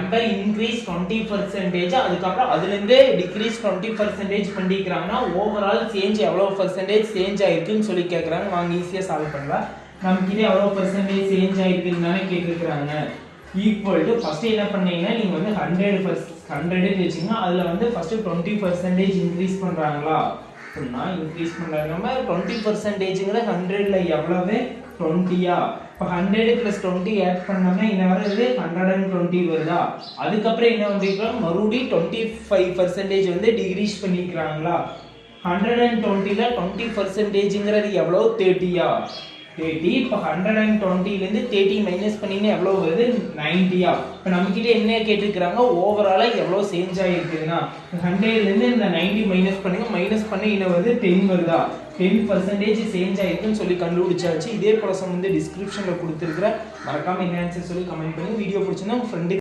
Number increase 20%, அதுக்கப்புறம் அதுலேருந்து degrees 20% பண்ணிக்கிறாங்கன்னா overall change எவ்வளோ பர்சன்டேஜ் சேஞ்ச் ஆயிருக்குன்னு சொல்லி கேட்குறாங்க. வாங்க ஈஸியாக சால்வ் பண்ணலாம். நமக்கு இது எவ்வளோ பர்சன்டேஜ் சேஞ்ச் ஆயிருக்குன்னு தானே கேட்டுருக்குறாங்க. ஈக்குவல் டு ஃபர்ஸ்ட் என்ன பண்ணீங்கன்னா நீங்கள் வந்து 100 வச்சிங்கன்னா அதில் வந்து ஃபர்ஸ்ட் 20% இன்க்ரீஸ் பண்ணுறாங்களா அப்படின்னா இன்க்ரீஸ் பண்ணுறாங்க. நம்ம 20%ங்கிற 100ல் எவ்வளவு 20யா? இப்போ 100 + 20 ஆட் பண்ணோம்னா என்ன வருது 120 வருதா? அதுக்கப்புறம் என்ன பண்ணிருக்கோம் மறுபடியும் 25% வந்து டிக்ரீஸ் பண்ணிக்கிறாங்களா? 120ல 20%ங்கிறது எவ்வளோ 30யா? 30. இப்போ 120லேருந்து 30 மைனஸ் பண்ணிங்கன்னா எவ்வளோ வருது 90யா? இப்போ நம்மக்கிட்ட என்ன கேட்டுருக்குறாங்க ஓவராலாக எவ்வளோ சேஞ்ச் ஆகிருக்குதுன்னா 100லேருந்து இந்த 90 மைனஸ் பண்ணுங்க. மைனஸ் பண்ணி என்ன வருது 10 வருதா? 10% சேஞ்ச் ஆகிருக்குன்னு சொல்லி கண்டுபிடிச்சாச்சு. இதே ப்ராசஸ் வந்து டிஸ்கிரிப்ஷனில் கொடுத்துருக்குறேன். மறக்காமல் என்ன ஆன்சர் சொல்லி கமெண்ட் பண்ணி வீடியோ பிடிச்சிருந்தா உங்கள் ஃப்ரெண்டு